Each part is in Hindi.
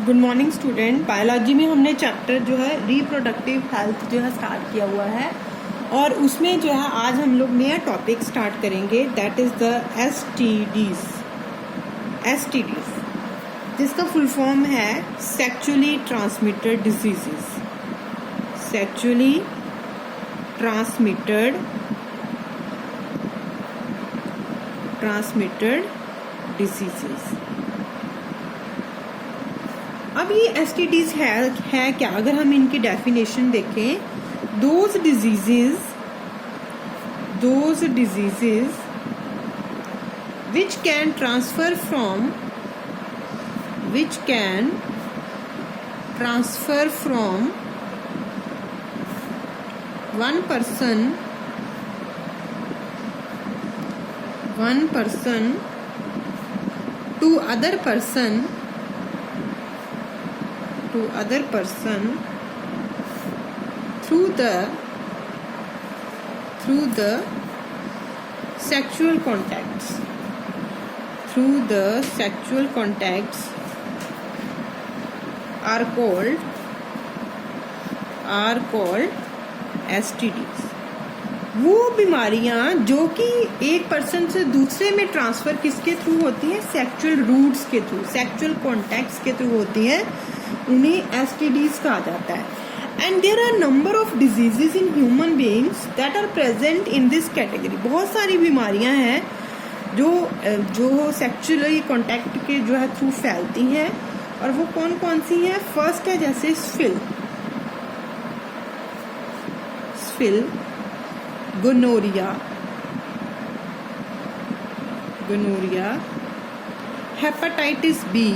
Good morning student. बायोलॉजी में हमने चैप्टर जो है रिप्रोडक्टिव हेल्थ जो है स्टार्ट किया हुआ है और उसमें जो है आज हम लोग नया टॉपिक स्टार्ट करेंगे, दैट इज़ द एसटीडीज जिसका फुल फॉर्म है sexually transmitted diseases. Sexually transmitted diseases. अब ये एसटीडीज है क्या? अगर हम इनकी डेफिनेशन देखें, those diseases which can transfer from one person to other person through the sexual contacts. Are called STDs। वो बीमारियां जो कि एक पर्सन से दूसरे में ट्रांसफर किसके थ्रू होती है? सेक्सुअल रूट्स के थ्रू, सेक्सुअल कॉन्टैक्ट्स के थ्रू होती है, उन्हें एसटीडीज कहा जाता है। And there are number of diseases in human beings that are present in this category. बहुत सारी बीमारियां हैं जो सेक्सुअली कॉन्टैक्ट के जो है थ्रू फैलती हैं, और वो कौन कौन सी हैं? फर्स्ट है जैसे syphilis, gonorrhoea, hepatitis B,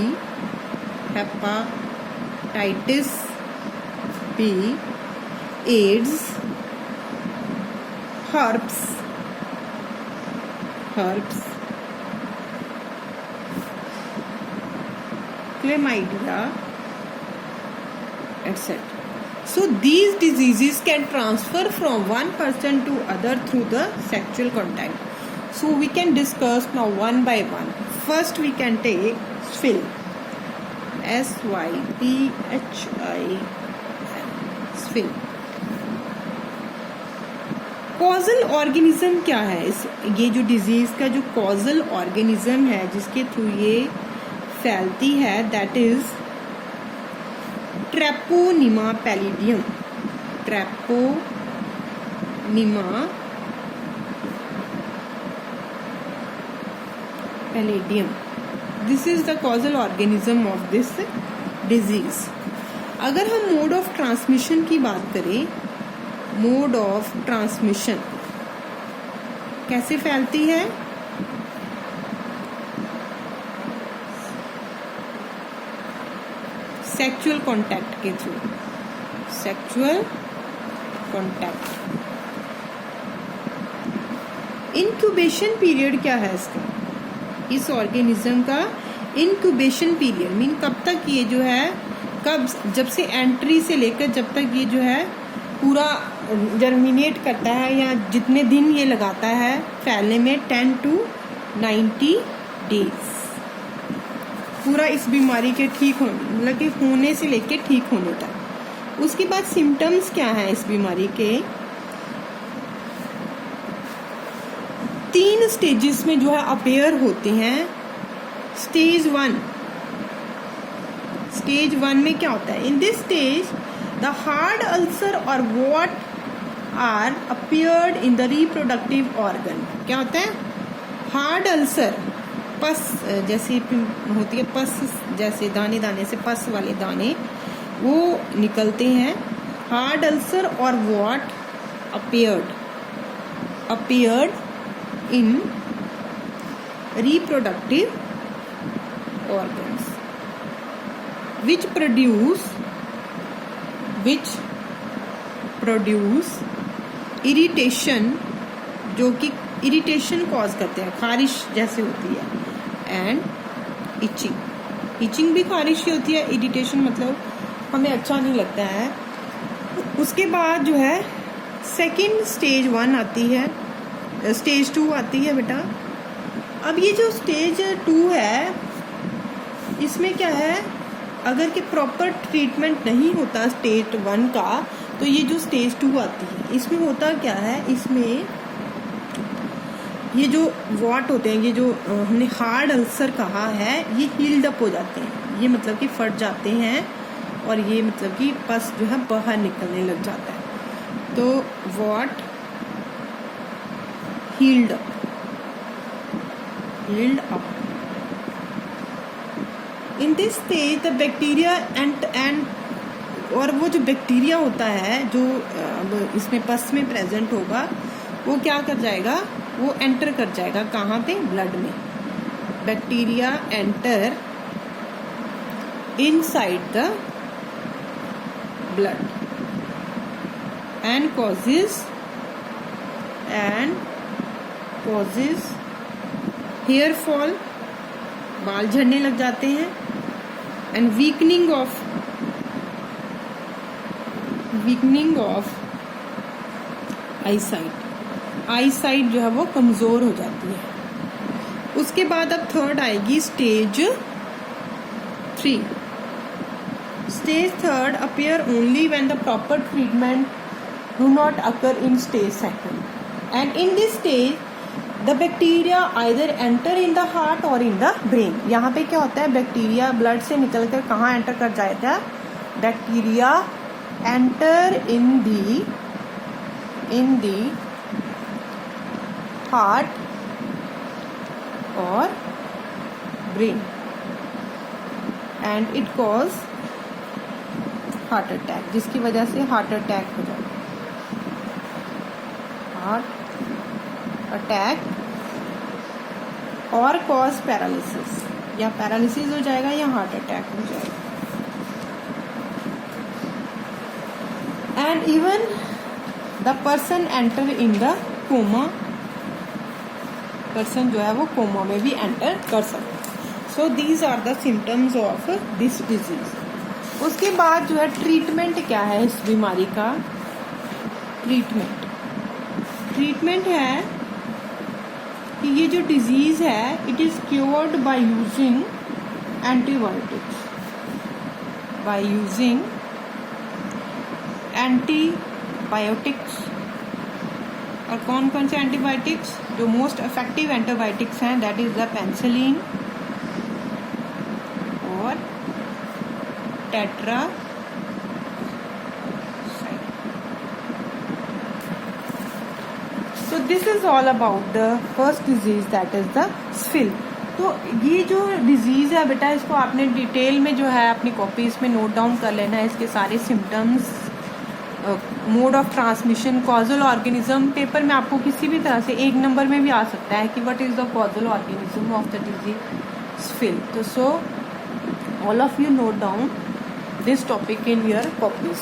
AIDS, herpes, chlamydia, etc. So these diseases can transfer from one person to other through the sexual contact. So we can discuss now one by one. First we can take SPHIL, SYPHIL, SPHIL। Causal organism क्या है? ये जो डिजीज का जो कॉजल ऑर्गेनिज्म है जिसके थ्रू ये फैलती है, that is Treponema palladium. This is the causal organism of this disease. अगर हम मोड ऑफ ट्रांसमिशन की बात करें, मोड ऑफ ट्रांसमिशन कैसे फैलती है? सेक्सुअल कॉन्टैक्ट के through, sexual contact. Incubation period क्या है इसका? इस ऑर्गेनिज्म का इंक्यूबेशन पीरियड मीन कब तक ये जो है, जब से एंट्री से लेकर जब तक ये जो है पूरा जर्मिनेट करता है या जितने दिन ये लगाता है फैलने में, 10 to 90 डेज पूरा इस बीमारी के ठीक होने, मतलब कि होने से लेके ठीक होने तक। उसके बाद सिम्टम्स क्या हैं इस बीमारी के? 3 स्टेजेस में जो है अपेयर होते हैं। स्टेज 1 में क्या होता है? In this stage the hard ulcer और what are appeared in the reproductive organ. क्या होता है? हार्ड अल्सर, पस जैसी होती है, पस जैसे दाने दाने से पस वाले दाने वो निकलते हैं। हार्ड अल्सर और what appeared in reproductive organs which produce irritation, जो कि इरिटेशन कॉज करते हैं, खारिश जैसे होती है, एंड इचिंग भी खारिश ही होती है। इरिटेशन मतलब हमें अच्छा नहीं लगता है। उसके बाद जो है सेकेंड स्टेज 1 आती है, स्टेज 2 आती है बेटा। अब ये जो स्टेज 2 है इसमें क्या है, अगर कि प्रॉपर ट्रीटमेंट नहीं होता स्टेज 1 का, तो ये जो स्टेज 2 आती है, इसमें होता क्या है, इसमें ये जो वॉट होते हैं, ये जो हमने हार्ड अल्सर कहा है, ये हील्ड अप हो जाते हैं, ये मतलब कि फट जाते हैं और ये मतलब कि पस जो है बाहर निकलने लग जाता है। तो what healed up, healed up in this stage the bacteria and और वो जो बैक्टीरिया होता है जो इसमें पस में प्रेजेंट होगा, वो क्या कर जाएगा, वो एंटर कर जाएगा कहाँ पे, ब्लड में। Bacteria enter inside the blood and causes hair fall, बाल झड़ने लग जाते हैं, एंड वीकनिंग ऑफ आईसाइट जो है वो कमजोर हो जाती है। उसके बाद अब थर्ड आएगी stage 3। Stage 3 appear only when the proper treatment do not occur in stage 2, and in this stage the bacteria either enter in the heart और इन द ब्रेन। यहाँ पे क्या होता है, बैक्टीरिया ब्लड से निकलकर कहाँ एंटर कर जाता है, bacteria enter in the heart और brain and it cause heart attack, जिसकी वजह से हार्ट अटैक हो जाता है, हार्ट अटैक, और कॉज पैरालिसिस, या पैरालिसिस हो जाएगा या हार्ट अटैक हो जाएगा। And even the person enter in the coma, person जो है वो कोमा में भी एंटर कर सकता है। So these are the symptoms of this disease. उसके बाद जो है ट्रीटमेंट क्या है इस बीमारी का, ट्रीटमेंट है कि ये जो डिजीज है it is cured by using antibiotics, और कौन कौन से एंटीबायोटिक्स, जो मोस्ट इफेक्टिव एंटीबायोटिक्स हैं दैट इज द पेनिसिलिन और tetra. So this is all about the first disease that is the स्फिल। तो ये जो डिजीज है बेटा, इसको आपने डिटेल में जो है अपनी कॉपीज में नोट डाउन कर लेना है, इसके सारे symptoms, mode of transmission, causal organism. Paper में आपको किसी भी तरह से 1 नंबर में भी आ सकता है कि what is the causal organism of the disease syphilis. तो so all of you note down this topic in your copies.